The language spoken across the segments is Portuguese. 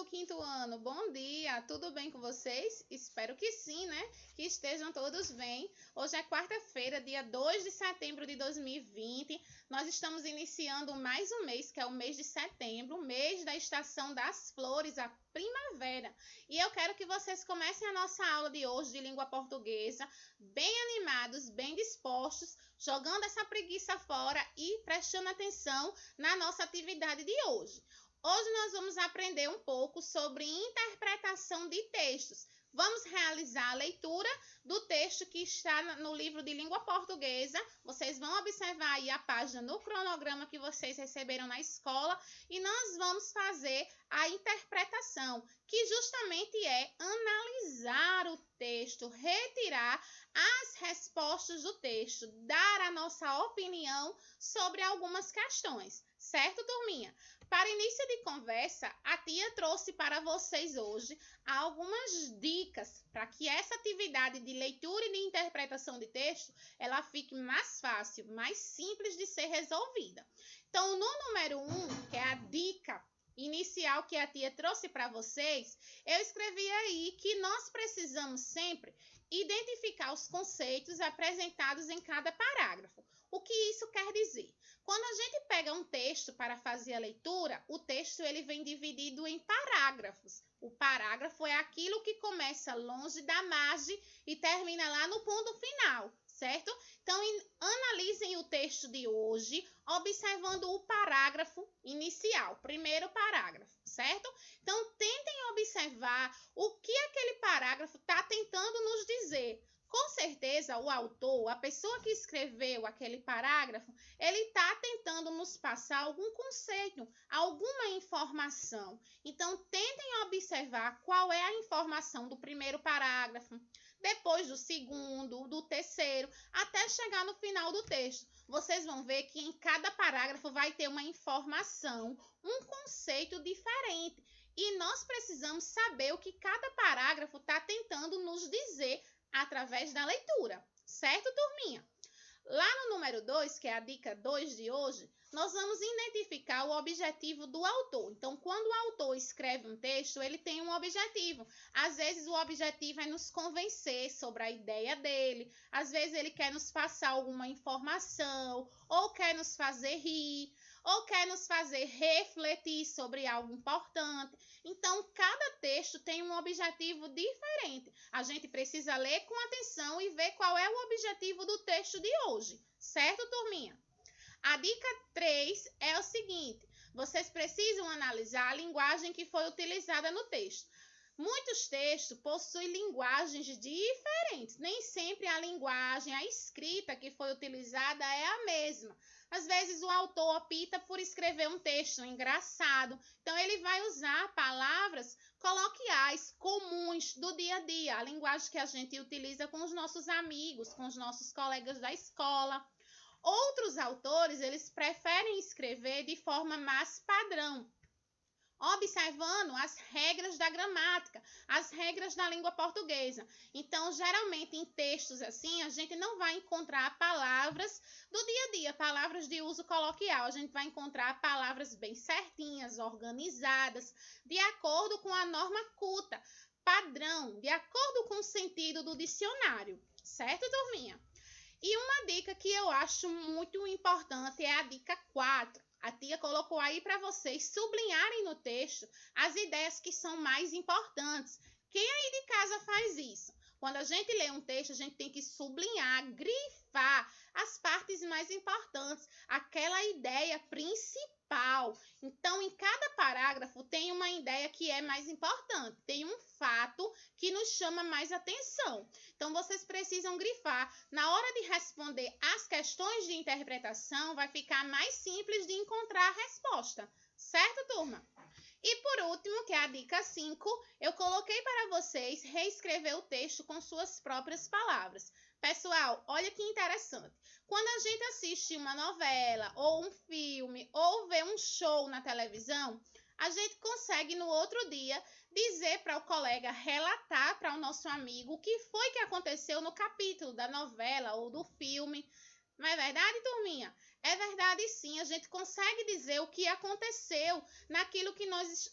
do quinto ano, bom dia, tudo bem com vocês? Espero que sim, né? Que estejam todos bem. Hoje é quarta-feira, dia 2 de setembro de 2020. Nós estamos iniciando mais um mês, que é o mês de setembro, o mês da estação das flores, a primavera. E eu quero que vocês comecem a nossa aula de hoje de língua portuguesa, bem animados, bem dispostos, jogando essa preguiça fora e prestando atenção na nossa atividade de hoje. Hoje nós vamos aprender um pouco sobre interpretação de textos. Vamos realizar a leitura do texto que está no livro de língua portuguesa. Vocês vão observar aí a página no cronograma que vocês receberam na escola e nós vamos fazer a interpretação, que justamente é analisar o texto, retirar as respostas do texto, dar a nossa opinião sobre algumas questões. Certo, turminha? Para início de conversa, a tia trouxe para vocês hoje algumas dicas para que essa atividade de leitura e de interpretação de texto ela fique mais fácil, mais simples de ser resolvida. Então, no número 1, que é a dica inicial que a tia trouxe para vocês, eu escrevi aí que nós precisamos sempre identificar os conceitos apresentados em cada parágrafo. O que isso quer dizer? Quando a gente pega um texto para fazer a leitura, o texto ele vem dividido em parágrafos. O parágrafo é aquilo que começa longe da margem e termina lá no ponto final, certo? Então, analisem o texto de hoje, observando o parágrafo inicial, primeiro parágrafo, certo? Então, tentem observar o que aquele parágrafo está tentando nos dizer. Com certeza, o autor, a pessoa que escreveu aquele parágrafo, ele está tentando nos passar algum conceito, alguma informação. Então, tentem observar qual é a informação do primeiro parágrafo, depois do segundo, do terceiro, até chegar no final do texto. Vocês vão ver que em cada parágrafo vai ter uma informação, um conceito diferente. E nós precisamos saber o que cada parágrafo está tentando nos dizer através da leitura, certo, turminha? Lá no número 2, que é a dica 2 de hoje, nós vamos identificar o objetivo do autor. Então, quando o autor escreve um texto, ele tem um objetivo. Às vezes, o objetivo é nos convencer sobre a ideia dele. Às vezes, ele quer nos passar alguma informação, ou quer nos fazer rir, ou quer nos fazer refletir sobre algo importante. Então, cada texto tem um objetivo diferente. A gente precisa ler com atenção e ver qual é o objetivo do texto de hoje. Certo, turminha? A dica 3 é o seguinte: vocês precisam analisar a linguagem que foi utilizada no texto. Muitos textos possuem linguagens diferentes. Nem sempre a linguagem, a escrita que foi utilizada é a mesma. Às vezes o autor opta por escrever um texto engraçado. Então, ele vai usar palavras coloquiais, comuns, do dia a dia. A linguagem que a gente utiliza com os nossos amigos, com os nossos colegas da escola. Outros autores, eles preferem escrever de forma mais padrão, observando as regras da gramática, as regras da língua portuguesa. Então, geralmente, em textos assim, a gente não vai encontrar palavras do dia a dia, palavras de uso coloquial. A gente vai encontrar palavras bem certinhas, organizadas, de acordo com a norma culta, padrão, de acordo com o sentido do dicionário. Certo, turminha? E uma dica que eu acho muito importante é a dica 4. A tia colocou aí para vocês sublinharem no texto as ideias que são mais importantes. Quem aí de casa faz isso? Quando a gente lê um texto, a gente tem que sublinhar, grifar as partes mais importantes, aquela ideia principal. Então, em cada parágrafo tem uma ideia que é mais importante, tem um fato que nos chama mais atenção. Então, vocês precisam grifar. Na hora de responder as questões de interpretação, vai ficar mais simples de encontrar a resposta. Certo, turma? E por último, que é a dica 5, eu coloquei para vocês reescrever o texto com suas próprias palavras. Pessoal, olha que interessante. Quando a gente assiste uma novela, ou um filme, ou vê um show na televisão, a gente consegue no outro dia dizer para o colega, relatar para o nosso amigo o que foi que aconteceu no capítulo da novela ou do filme. Não é verdade, turminha? É verdade, sim, a gente consegue dizer o que aconteceu naquilo que nós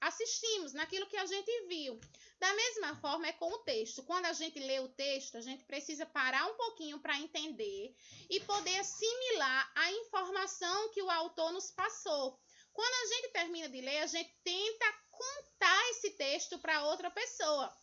assistimos, naquilo que a gente viu. Da mesma forma é com o texto. Quando a gente lê o texto, a gente precisa parar um pouquinho para entender e poder assimilar a informação que o autor nos passou. Quando a gente termina de ler, a gente tenta contar esse texto para outra pessoa.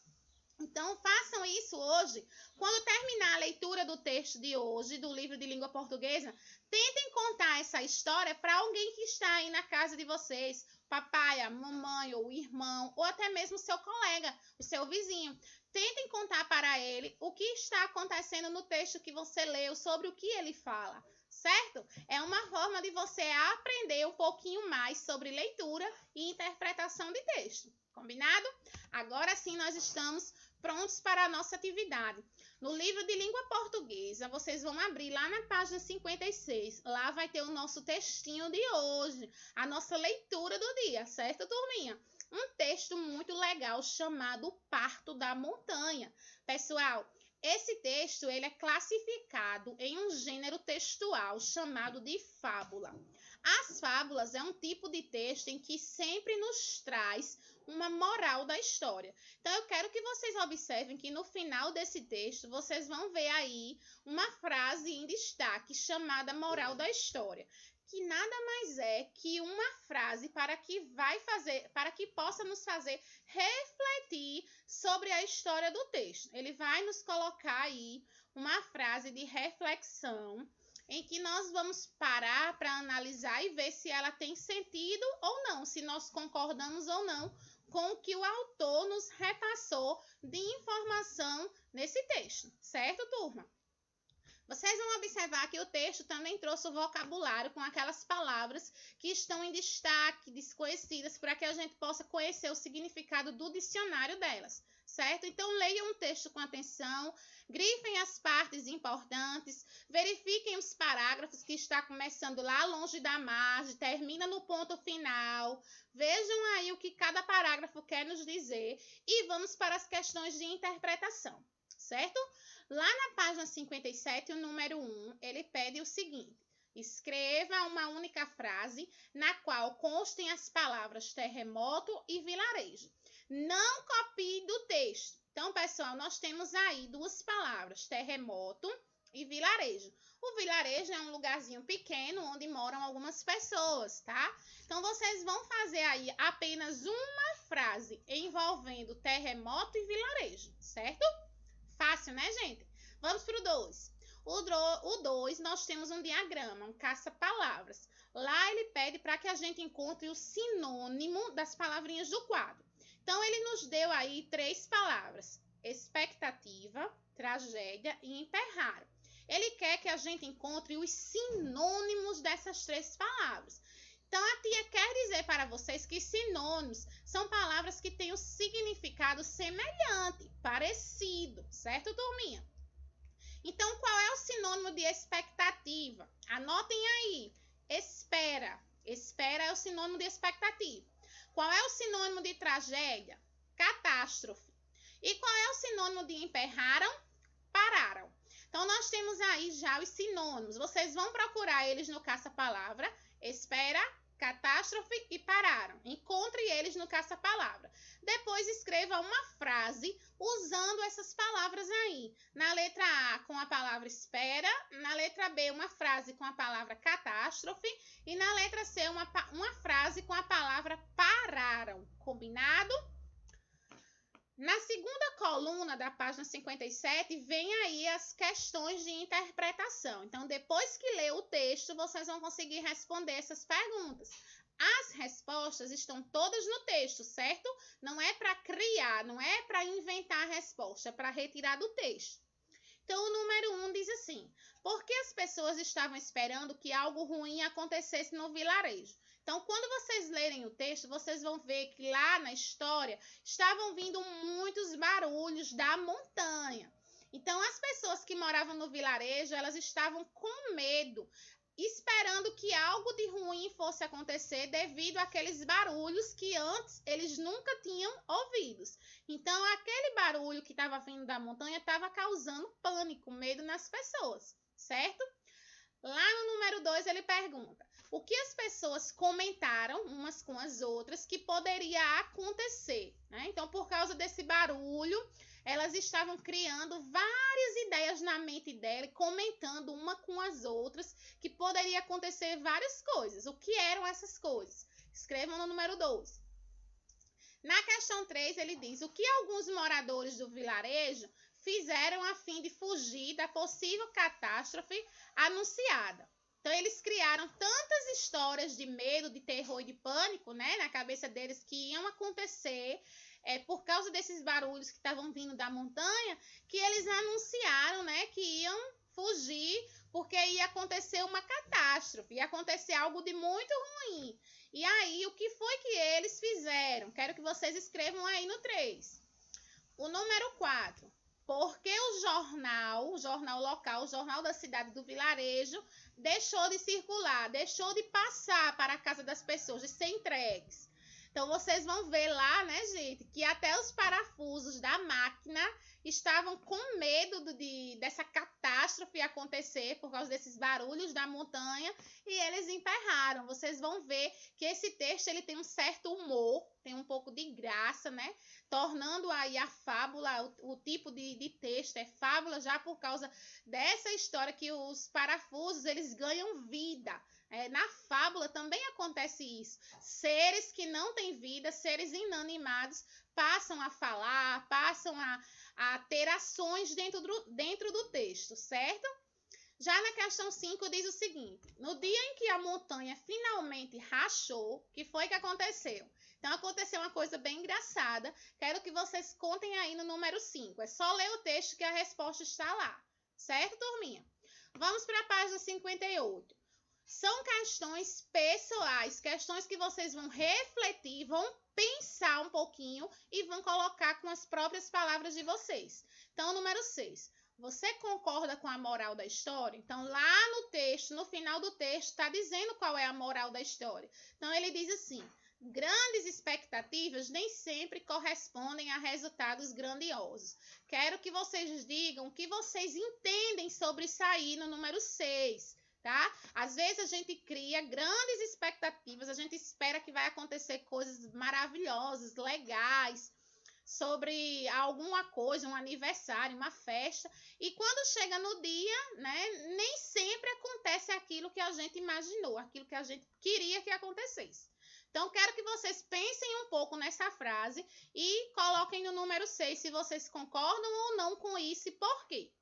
Então, façam isso hoje. Quando terminar a leitura do texto de hoje, do livro de língua portuguesa, tentem contar essa história para alguém que está aí na casa de vocês, papai, a mamãe, ou o irmão, ou até mesmo o seu colega, o seu vizinho. Tentem contar para ele o que está acontecendo no texto que você leu, sobre o que ele fala, certo? É uma forma de você aprender um pouquinho mais sobre leitura e interpretação de texto. Combinado? Agora sim, nós estamos prontos para a nossa atividade. No livro de língua portuguesa, vocês vão abrir lá na página 56. Lá vai ter o nosso textinho de hoje, a nossa leitura do dia, certo, turminha? Um texto muito legal chamado O Parto da Montanha. Pessoal, esse texto ele é classificado em um gênero textual chamado de fábula. As fábulas é um tipo de texto em que sempre nos traz uma moral da história. Então, eu quero que vocês observem que no final desse texto, vocês vão ver aí uma frase em destaque chamada moral da história, que nada mais é que uma frase para que possa nos fazer refletir sobre a história do texto. Ele vai nos colocar aí uma frase de reflexão em que nós vamos parar para analisar e ver se ela tem sentido ou não, se nós concordamos ou não com o que o autor nos repassou de informação nesse texto, certo, turma? Vocês vão observar que o texto também trouxe o vocabulário com aquelas palavras que estão em destaque, desconhecidas, para que a gente possa conhecer o significado do dicionário delas, certo? Então, leiam o texto com atenção, grifem as partes importantes, verifiquem os parágrafos que está começando lá longe da margem, termina no ponto final, vejam aí o que cada parágrafo quer nos dizer e vamos para as questões de interpretação, certo? Lá na página 57, o número 1, ele pede o seguinte: escreva uma única frase na qual constem as palavras terremoto e vilarejo. Não copie do texto. Então, pessoal, nós temos aí duas palavras, terremoto e vilarejo. O vilarejo é um lugarzinho pequeno onde moram algumas pessoas, tá? Então, vocês vão fazer aí apenas uma frase envolvendo terremoto e vilarejo, certo? Fácil, né, gente? Vamos para o 2. O 2, nós temos um diagrama, um caça-palavras. Lá ele pede para que a gente encontre o sinônimo das palavrinhas do quadro. Então, ele nos deu aí 3 palavras: expectativa, tragédia e emperrar. Ele quer que a gente encontre os sinônimos dessas 3 palavras. Então, a tia quer dizer para vocês que sinônimos são palavras que têm um significado semelhante, parecido, certo, turminha? Então, qual é o sinônimo de expectativa? Anotem aí. Espera. Espera é o sinônimo de expectativa. Qual é o sinônimo de tragédia? Catástrofe. E qual é o sinônimo de emperraram? Pararam. Então, nós temos aí já os sinônimos. Vocês vão procurar eles no caça-palavra. Espera, catástrofe e pararam. Encontre eles no caça-palavra. Depois escreva uma frase usando essas palavras aí. Na letra A, com a palavra espera. Na letra B, uma frase com a palavra catástrofe. E na letra C, uma frase com a palavra pararam. Combinado? Na segunda coluna da página 57, vem aí as questões de interpretação. Então, depois que ler o texto, vocês vão conseguir responder essas perguntas. As respostas estão todas no texto, certo? Não é para criar, não é para inventar a resposta, é para retirar do texto. Então, o número 1 diz assim: por que as pessoas estavam esperando que algo ruim acontecesse no vilarejo? Então, quando vocês lerem o texto, vocês vão ver que lá na história estavam vindo muitos barulhos da montanha. Então, as pessoas que moravam no vilarejo, elas estavam com medo, esperando que algo de ruim fosse acontecer devido àqueles barulhos que antes eles nunca tinham ouvidos. Então, aquele barulho que estava vindo da montanha estava causando pânico, medo nas pessoas, certo? Lá no número 2, ele pergunta: o que as pessoas comentaram umas com as outras que poderia acontecer, né? Então, por causa desse barulho, elas estavam criando várias ideias na mente dela, comentando uma com as outras que poderia acontecer várias coisas. O que eram essas coisas? Escrevam no número 2. Na questão 3, ele diz: o que alguns moradores do vilarejo fizeram a fim de fugir da possível catástrofe anunciada. Então, eles criaram tantas histórias de medo, de terror e de pânico, né, na cabeça deles que iam acontecer por causa desses barulhos que estavam vindo da montanha, que eles anunciaram, né, que iam fugir porque ia acontecer uma catástrofe, ia acontecer algo de muito ruim. E aí, o que foi que eles fizeram? Quero que vocês escrevam aí no 3. O número 4. Porque o jornal local, o jornal da cidade do vilarejo, deixou de circular, deixou de passar para a casa das pessoas, de ser entregues. Então, vocês vão ver lá, né, gente, que até os parafusos da máquina estavam com medo dessa catástrofe acontecer por causa desses barulhos da montanha e eles emperraram. Vocês vão ver que esse texto ele tem um certo humor, tem um pouco de graça, né? Tornando aí a fábula, o tipo de texto é fábula já por causa dessa história que os parafusos eles ganham vida. Na fábula também acontece isso. Seres que não têm vida, seres inanimados, passam a falar, passam a ter ações dentro do texto, certo? Já na questão 5 diz o seguinte: no dia em que a montanha finalmente rachou, que foi que aconteceu? Então, aconteceu uma coisa bem engraçada. Quero que vocês contem aí no número 5. É só ler o texto que a resposta está lá. Certo, turminha? Vamos para a página 58. São questões pessoais, questões que vocês vão refletir, vão pensar um pouquinho e vão colocar com as próprias palavras de vocês. Então, número 6. Você concorda com a moral da história? Então, lá no texto, no final do texto, está dizendo qual é a moral da história. Então, ele diz assim: grandes expectativas nem sempre correspondem a resultados grandiosos. Quero que vocês digam o que vocês entendem sobre isso aí no número 6. Tá? Às vezes a gente cria grandes expectativas, a gente espera que vai acontecer coisas maravilhosas, legais, sobre alguma coisa, um aniversário, uma festa, e quando chega no dia, né, nem sempre acontece aquilo que a gente imaginou, aquilo que a gente queria que acontecesse. Então, quero que vocês pensem um pouco nessa frase e coloquem no número 6 se vocês concordam ou não com isso e por quê.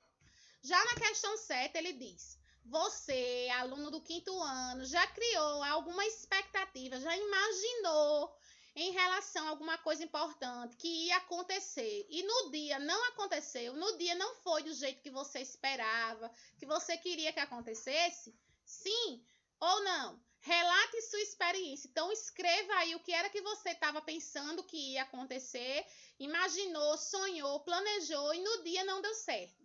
Já na questão 7, ele diz: você, aluno do 5º ano, já criou alguma expectativa, já imaginou em relação a alguma coisa importante que ia acontecer e no dia não aconteceu, no dia não foi do jeito que você esperava, que você queria que acontecesse? Sim ou não? Relate sua experiência. Então, escreva aí o que era que você estava pensando que ia acontecer, imaginou, sonhou, planejou e no dia não deu certo.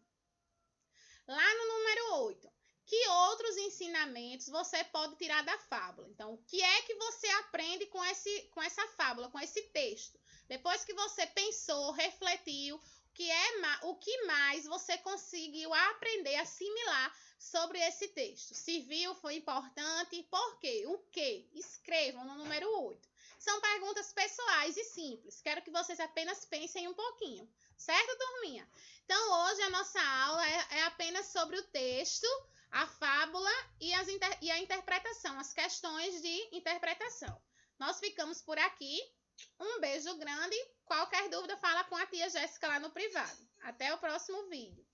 Lá no número 8. Que outros ensinamentos você pode tirar da fábula? Então, o que é que você aprende com essa fábula, com esse texto? Depois que você pensou, refletiu, o que mais você conseguiu aprender, assimilar sobre esse texto? Se viu, foi importante, por quê? O quê? Escrevam no número 8. São perguntas pessoais e simples. Quero que vocês apenas pensem um pouquinho. Certo, turminha? Então, hoje a nossa aula é apenas sobre o texto, a fábula e a interpretação, as questões de interpretação. Nós ficamos por aqui. Um beijo grande. Qualquer dúvida, fala com a tia Jéssica lá no privado. Até o próximo vídeo.